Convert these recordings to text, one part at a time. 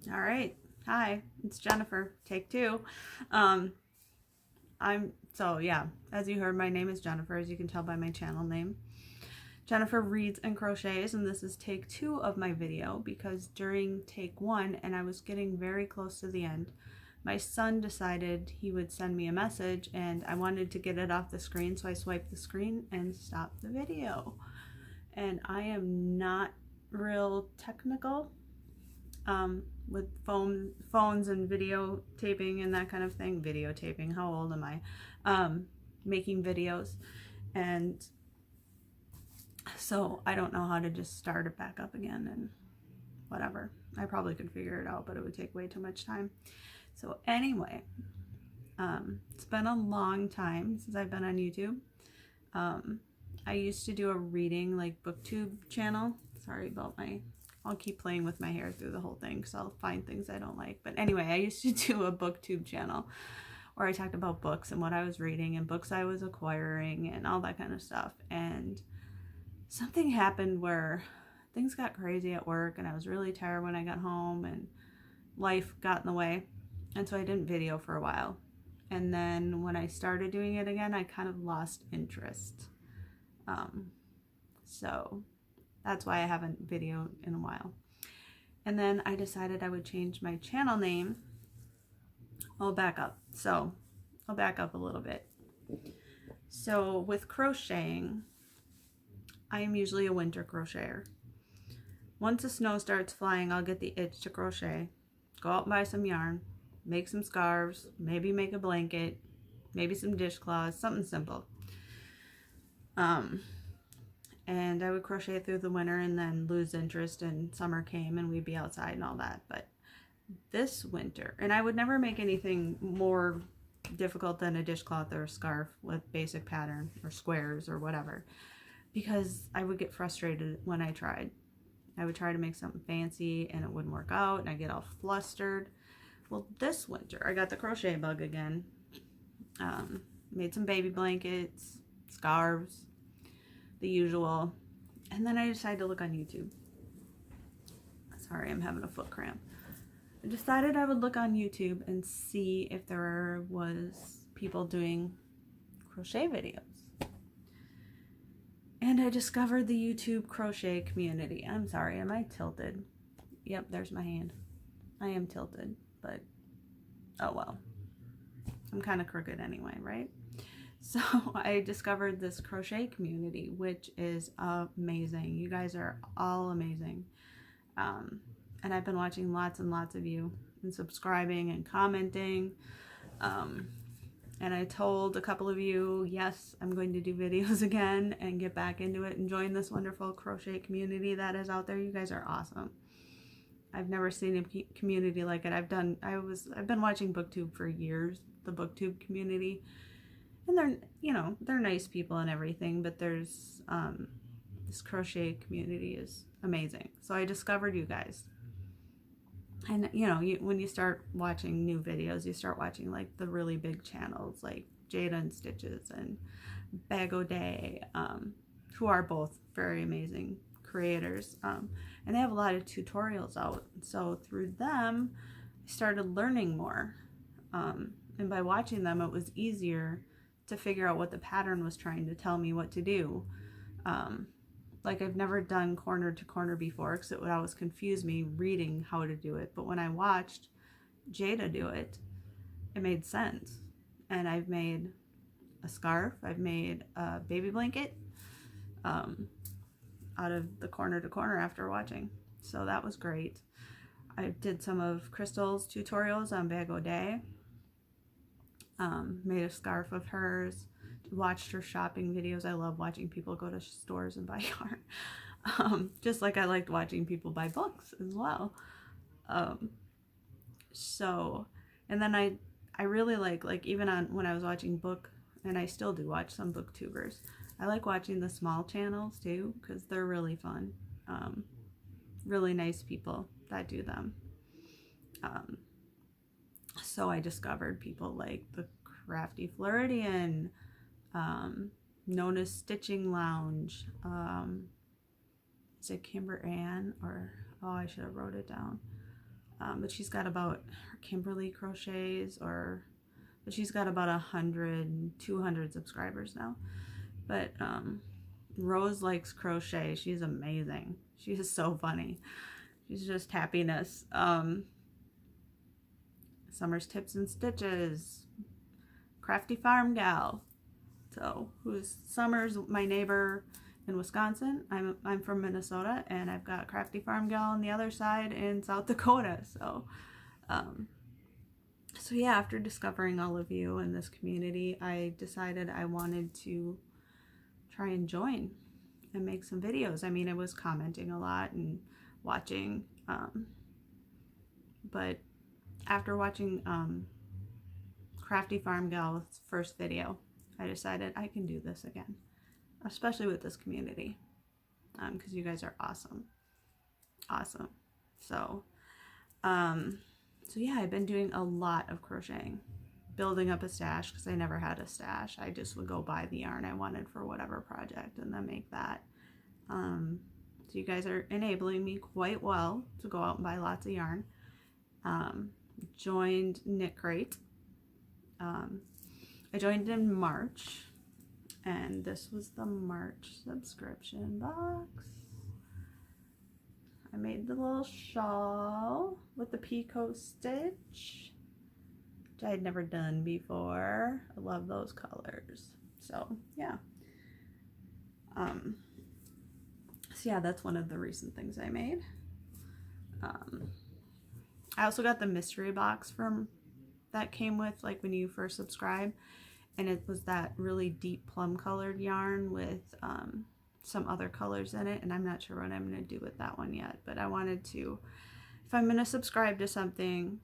All right. Hi, it's Jennifer. Take two. Yeah, as you heard, my name is Jennifer, as you can tell by my channel name. Jennifer reads and crochets, and this is take two of my video because during take one, and I was getting very close to the end, my son decided he would send me a message and I wanted to get it off the screen, so I swiped the screen and stopped the video. And I am not real technical with phones and videotaping and that kind of thing. Videotaping, how old am I? Making videos. And so I don't know how to just start it back up again and whatever. I probably could figure it out, but it would take way too much time. So anyway, it's been a long time since I've been on YouTube. I used to do a reading, like, booktube channel. Sorry about I'll keep playing with my hair through the whole thing because I'll find things I don't like. But anyway, I used to do a booktube channel where I talked about books and what I was reading and books I was acquiring and all that kind of stuff. And something happened where things got crazy at work and I was really tired when I got home and life got in the way. And so I didn't video for a while. And then when I started doing it again, I kind of lost interest. So that's why I haven't videoed in a while. And then I decided I would change my channel name. I'll back up. So I'll back up a little bit. So with crocheting, I am usually a winter crocheter. Once the snow starts flying, I'll get the itch to crochet. Go out and buy some yarn, make some scarves, maybe make a blanket, maybe some dishcloths, something simple. And I would crochet through the winter and then lose interest, and summer came and we'd be outside and all that. But this winter, and I would never make anything more difficult than a dishcloth or a scarf with basic pattern or squares or whatever, because I would get frustrated when I tried. I would try to make something fancy and it wouldn't work out and I get all flustered. Well, this winter I got the crochet bug again. Made some baby blankets, scarves, the usual. And then I decided to look on YouTube. Sorry, I'm having a foot cramp. I decided I would look on YouTube and see if there was people doing crochet videos. And I discovered the YouTube crochet community. I'm sorry, am I tilted? Yep, there's my hand. I am tilted, but oh well. I'm kind of crooked anyway, right? So I discovered this crochet community, which is amazing. You guys are all amazing. And I've been watching lots and lots of you and subscribing and commenting. And I told a couple of you, yes, I'm going to do videos again and get back into it and join this wonderful crochet community that is out there. You guys are awesome. I've never seen a community like it. I've been watching BookTube for years, the BookTube community. And they're nice people and everything, but there's this crochet community is amazing. So I discovered you guys. And when you start watching new videos, you start watching like the really big channels like Jada and Stitches and Bag O Day, who are both very amazing creators. And they have a lot of tutorials out. So through them, I started learning more. And by watching them, it was easier to figure out what the pattern was trying to tell me what to do. Like, I've never done corner to corner before because it would always confuse me reading how to do it. But when I watched Jada do it, it made sense. And I've made a scarf, I've made a baby blanket out of the corner to corner after watching. So that was great. I did some of Crystal's tutorials on Bag O Day. Made a scarf of hers. Watched her shopping videos. I love watching people go to stores and buy yarn. Just like I liked watching people buy books as well. And then I really like even when I was watching and I still do watch some booktubers, I like watching the small channels too, because they're really fun. Really nice people that do them. So I discovered people like the Crafty Floridian, Nona's Stitching Lounge, is it Kimber Ann, or, oh, I should have wrote it down, but she's got about, Kimberly Crochets, but she's got about 100, 200 subscribers now. But Rose likes crochet. She's amazing. She is so funny. She's just happiness. Summer's Tips and Stitches, Crafty Farm Gal. So who's Summer's my neighbor in Wisconsin. I'm from Minnesota, and I've got Crafty Farm Gal on the other side in South Dakota. So so yeah, after discovering all of you in this community, I decided I wanted to try and join and make some videos. I mean, I was commenting a lot and watching, but after watching Crafty Farm Gal's first video, I decided I can do this again, especially with this community, because you guys are awesome. So yeah, I've been doing a lot of crocheting, building up a stash, because I never had a stash. I just would go buy the yarn I wanted for whatever project and then make that. So you guys are enabling me quite well to go out and buy lots of yarn. Joined Knit Crate. I joined in March, and this was the March subscription box. I made the little shawl with the picot stitch, which I had never done before. I love those colors. So yeah. So yeah, that's one of the recent things I made. I also got the mystery box that came with, like, when you first subscribe, and it was that really deep plum colored yarn with some other colors in it, and I'm not sure what I'm going to do with that one yet, but I wanted to, if I'm going to subscribe to something,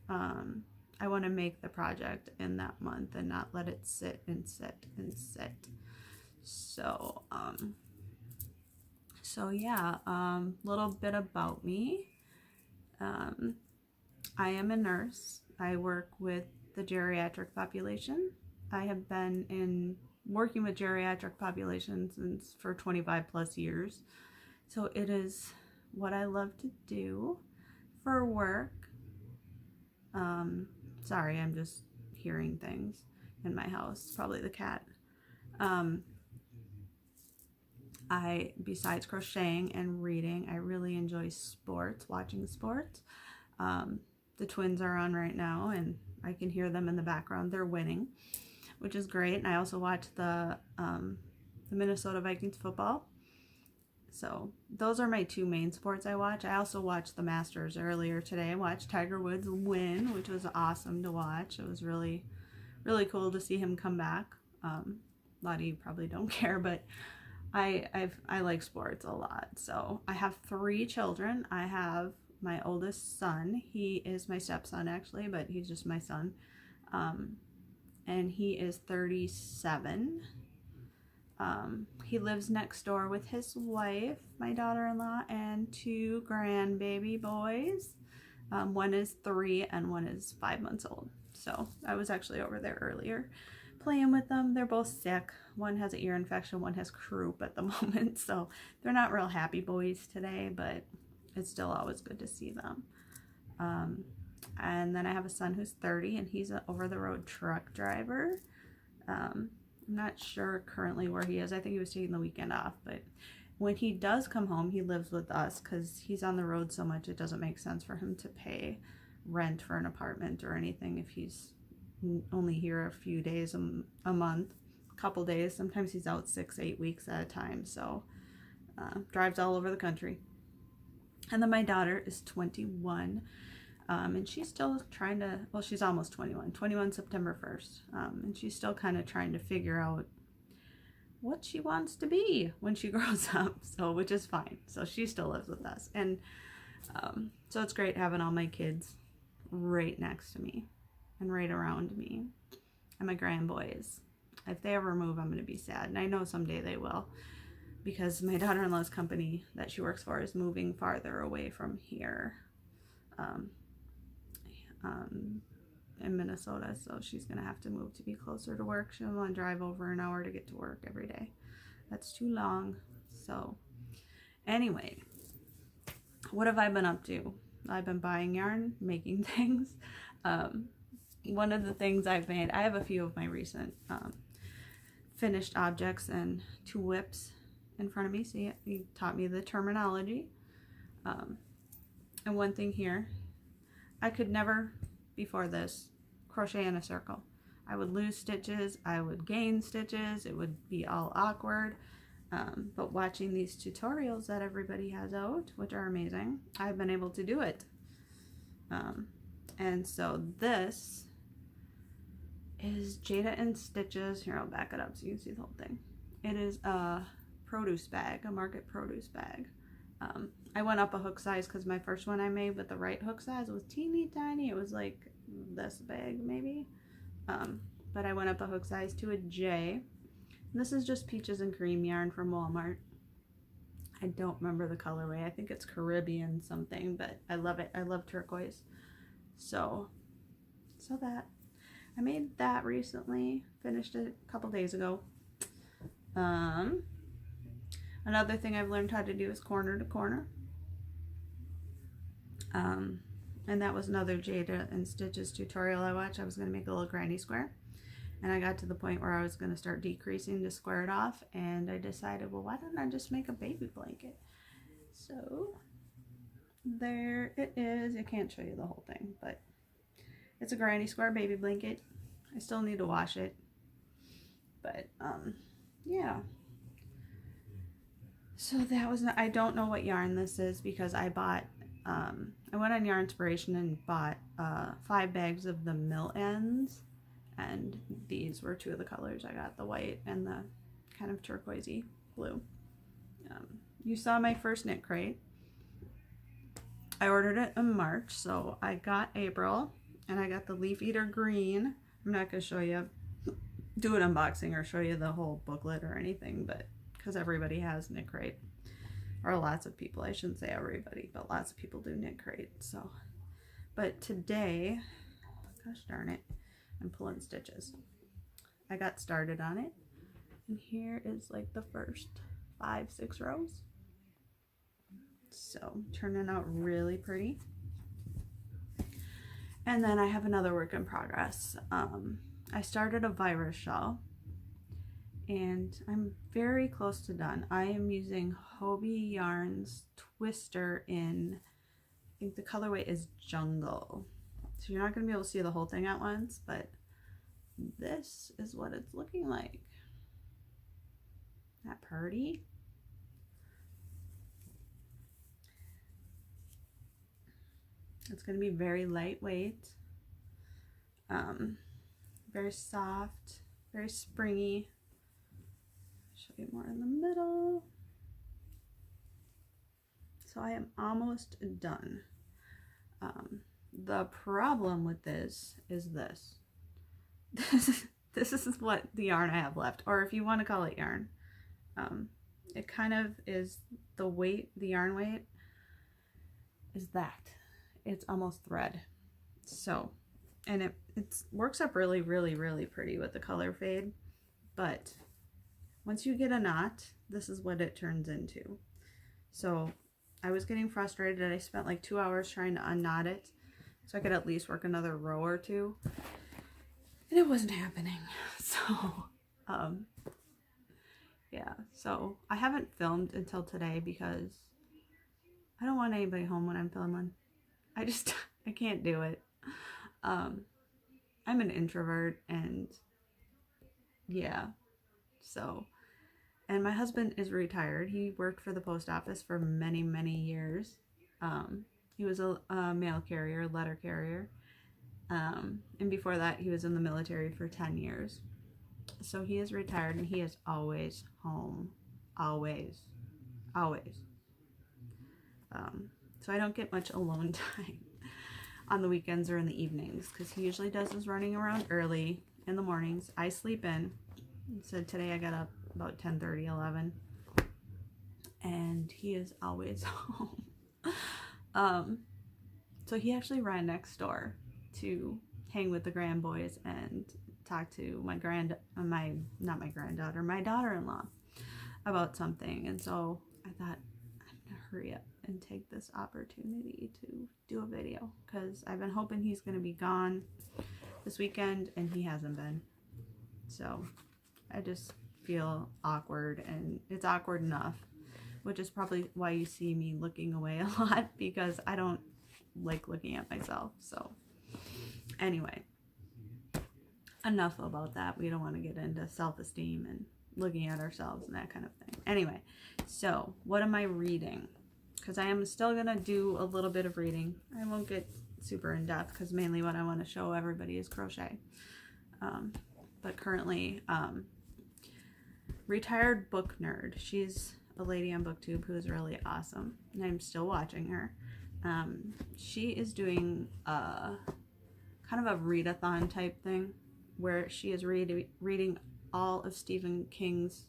I want to make the project in that month and not let it sit and sit and sit. So yeah, little bit about me. I am a nurse. I work with the geriatric population. I have been working with geriatric populations for 25 plus years. So it is what I love to do for work. Sorry, I'm just hearing things in my house, probably the cat. Besides crocheting and reading, I really enjoy sports, watching sports. The Twins are on right now, and I can hear them in the background. They're winning, which is great. And I also watch the Minnesota Vikings football. So those are my two main sports I watch. I also watched the Masters earlier today. I watched Tiger Woods win, which was awesome to watch. It was really, really cool to see him come back. A lot of you probably don't care, but I like sports a lot. So I have 3 children. I have my oldest son. He is my stepson, actually, but he's just my son. And he is 37. He lives next door with his wife, my daughter-in-law, and 2 grandbaby boys. One is 3 and one is 5 months old. So I was actually over there earlier playing with them. They're both sick. One has an ear infection, one has croup at the moment. So they're not real happy boys today, but it's still always good to see them. And then I have a son who's 30, and he's an over-the-road truck driver. I'm not sure currently where he is. I think he was taking the weekend off, but when he does come home, he lives with us because he's on the road so much it doesn't make sense for him to pay rent for an apartment or anything if he's only here a few days a month, a couple days. Sometimes he's out 6-8 weeks at a time, so drives all over the country. And then my daughter is 21, and she's still trying to, well, she's almost 21 September 1st, and she's still kind of trying to figure out what she wants to be when she grows up, so, which is fine. So she still lives with us, and so it's great having all my kids right next to me and right around me, and my grandboys. If they ever move, I'm going to be sad, and I know someday they will, because my daughter-in-law's company that she works for is moving farther away from here in Minnesota, so she's going to have to move to be closer to work. She doesn't want to drive over an hour to get to work every day. That's too long. So anyway, what have I been up to? I've been buying yarn, making things. One of the things I've made, I have a few of my recent finished objects and 2 whips in front of me. See, he taught me the terminology. And one thing here, I could never, before this, crochet in a circle. I would lose stitches, I would gain stitches, it would be all awkward. But watching these tutorials that everybody has out, which are amazing, I've been able to do it. And so this is Jada and Stitches. Here, I'll back it up so you can see the whole thing. It is a produce bag, a market produce bag. I went up a hook size because my first one I made with the right hook size was teeny tiny. It was like this big maybe. But I went up a hook size to a J. This is just peaches and cream yarn from Walmart. I don't remember the colorway. I think it's Caribbean something, but I love it. I love turquoise. So that. I made that recently. Finished it a couple days ago. Another thing I've learned how to do is corner to corner. And that was another Jada and Stitches tutorial I watched. I was going to make a little granny square. And I got to the point where I was going to start decreasing to square it off. And I decided, well, why don't I just make a baby blanket? So there it is. I can't show you the whole thing, but it's a granny square baby blanket. I still need to wash it. But, yeah. So that was, I don't know what yarn this is because I bought, I went on Yarn Inspiration and bought 5 bags of the mill ends. And these were 2 of the colors. I got the white and the kind of turquoisey blue. You saw my first knit crate. I ordered it in March, so I got April, and I got the Leaf Eater green. I'm not going to show you, do an unboxing or show you the whole booklet or anything, but because everybody has knit crate. Or lots of people, I shouldn't say everybody, but lots of people do knit crate. So, but today, gosh darn it, I'm pulling stitches. I got started on it, and here is like the first 5-6 rows. So turning out really pretty. And then I have another work in progress. I started a virus shell, and I'm very close to done. I am using Hobie Yarns Twister in, I think the colorway is Jungle. So you're not going to be able to see the whole thing at once, but this is what it's looking like. Isn't that pretty? It's going to be very lightweight, very soft, very springy. Show you more in the middle. So I am almost done. The problem with this is this. This is what the yarn I have left, or if you want to call it yarn. It kind of is the weight, the yarn weight is that. It's almost thread. So, and it works up really, really, really pretty with the color fade. But once you get a knot, this is what it turns into. So I was getting frustrated. I spent like 2 hours trying to unknot it so I could at least work another row or 2. And it wasn't happening. So, yeah. So I haven't filmed until today because I don't want anybody home when I'm filming. I can't do it. I'm an introvert, and yeah, so, and my husband is retired. He worked for the post office for many, many years. He was a mail carrier, letter carrier, and before that he was in the military for 10 years. So he is retired, and he is always home, always. So I don't get much alone time on the weekends or in the evenings because he usually does his running around early in the mornings. I sleep in. So today I got up about 10:30, 11, and he is always home. So he actually ran next door to hang with the grand boys and talk to my daughter-in-law about something. And so I thought, I'm gonna hurry up and take this opportunity to do a video, because I've been hoping he's going to be gone this weekend and he hasn't been. So I just feel awkward, and it's awkward enough, which is probably why you see me looking away a lot, because I don't like looking at myself. So anyway, enough about that. We don't want to get into self-esteem and looking at ourselves and that kind of thing. Anyway, so what am I reading? Because I am still going to do a little bit of reading. I won't get super in depth, because mainly what I want to show everybody is crochet. But currently, Retired Book Nerd. She's a lady on BookTube who is really awesome, and I'm still watching her. She is doing kind of a readathon type thing, where she is reading all of Stephen King's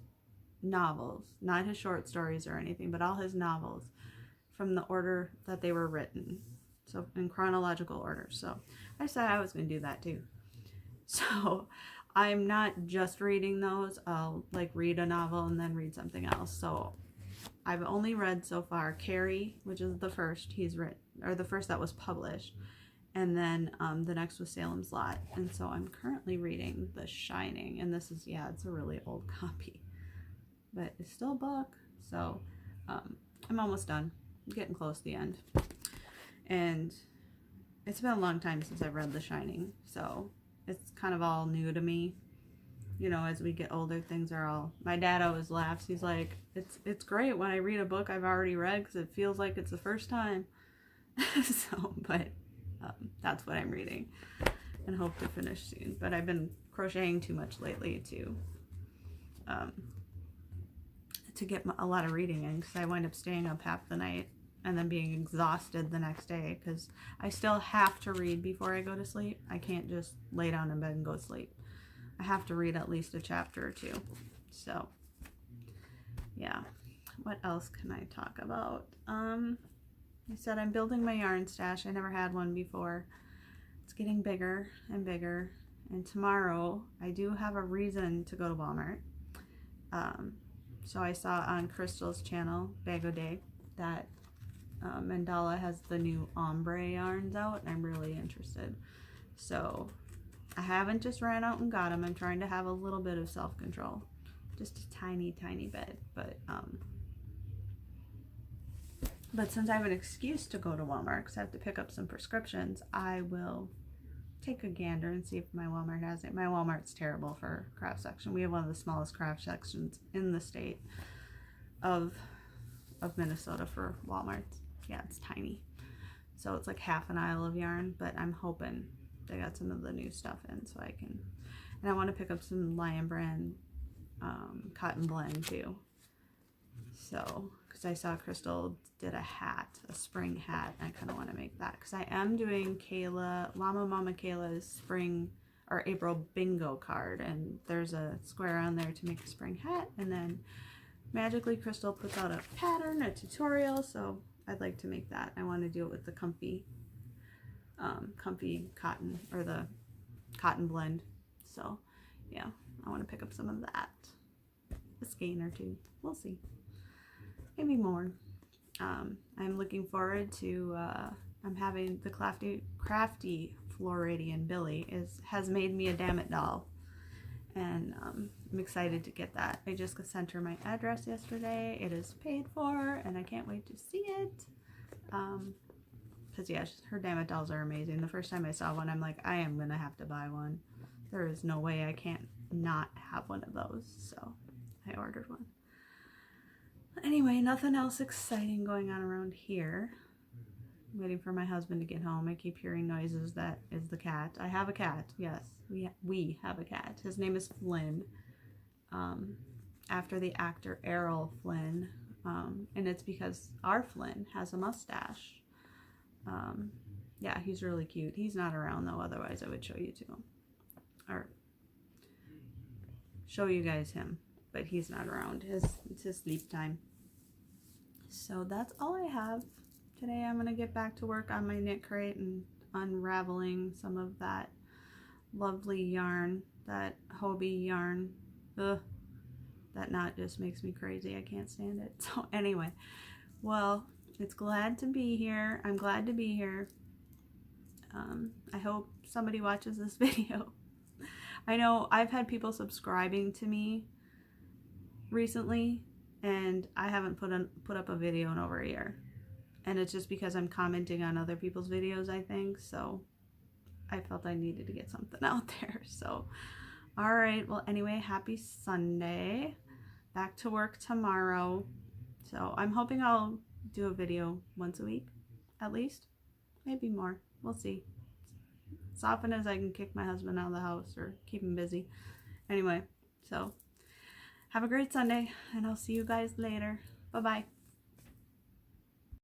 novels, not his short stories or anything, but all his novels from the order that they were written, so in chronological order. So I decided I was going to do that too. So I'm not just reading those. I'll like read a novel and then read something else. So I've only read so far Carrie, which is the first he's written, or the first that was published, and then the next was Salem's Lot. And so I'm currently reading The Shining, and this is, yeah, it's a really old copy, but it's still a book. So I'm almost done. I'm getting close to the end, and it's been a long time since I've read The Shining, so it's kind of all new to me. You know, as we get older, things are all... My dad always laughs. He's like, it's great when I read a book I've already read, because it feels like it's the first time. So, but that's what I'm reading and hope to finish soon. But I've been crocheting too much lately to get a lot of reading in, because I wind up staying up half the night and then being exhausted the next day, because I still have to read before I go to sleep. I can't just lay down in bed and go to sleep. I have to read at least a chapter or two. So yeah, what else can I talk about? I said I'm building my yarn stash. I never had one before. It's getting bigger and bigger, and tomorrow I do have a reason to go to Walmart. So I saw on Crystal's channel, Bag O' Day, that Mandala has the new ombre yarns out, and I'm really interested. So I haven't just ran out and got them. I'm trying to have a little bit of self-control, just a tiny bit, but since I have an excuse to go to Walmart, because I have to pick up some prescriptions, I will take a gander and see if my Walmart has it. My Walmart's terrible for craft section. We have one of the smallest craft sections in the state of Minnesota for Walmarts. Yeah, it's tiny. So it's like half an aisle of yarn, but I'm hoping they got some of the new stuff in, so I can... And I want to pick up some Lion Brand cotton blend too. So, because I saw Crystal did a hat, a spring hat, and I kind of want to make that, because I am doing Llama Mama Kayla's spring or April bingo card, and there's a square on there to make a spring hat, and then magically Crystal puts out a pattern, a tutorial, so I'd like to make that. I want to do it with the comfy cotton, or the cotton blend. So yeah, I want to pick up some of that, a skein or two, we'll see, maybe more. I'm looking forward to I'm having the crafty Floridian Billy has made me a Dammit doll, and I'm excited to get that. I just sent her my address yesterday. It is paid for, and I can't wait to see it. Because yeah, her Dammit dolls are amazing. The first time I saw one, I'm like, I am gonna have to buy one. There is no way I can't not have one of those. So I ordered one. Anyway, nothing else exciting going on around here. I'm waiting for my husband to get home. I keep hearing noises. That is the cat. I have a cat. Yes, we have a cat. His name is Flynn, after the actor Errol Flynn, and it's because our Flynn has a mustache. Yeah, he's really cute. He's not around though, otherwise I would show you to him, or show you guys him, but he's not around. It's his sleep time. So that's all I have today. I'm gonna get back to work on my knit crate and unraveling some of that lovely yarn, that Hobie yarn. Ugh, that knot just makes me crazy. I can't stand it. So anyway, Well, it's glad to be here. I'm glad to be here. I hope somebody watches this video. I know I've had people subscribing to me recently, and I haven't put up a video in over a year. And it's just because I'm commenting on other people's videos, I think. So I felt I needed to get something out there. So, all right. Well, anyway, happy Sunday. Back to work tomorrow. So I'm hoping I'll do a video once a week, at least. Maybe more. We'll see. As often as I can kick my husband out of the house or keep him busy. Anyway, so have a great Sunday, and I'll see you guys later. Bye-bye.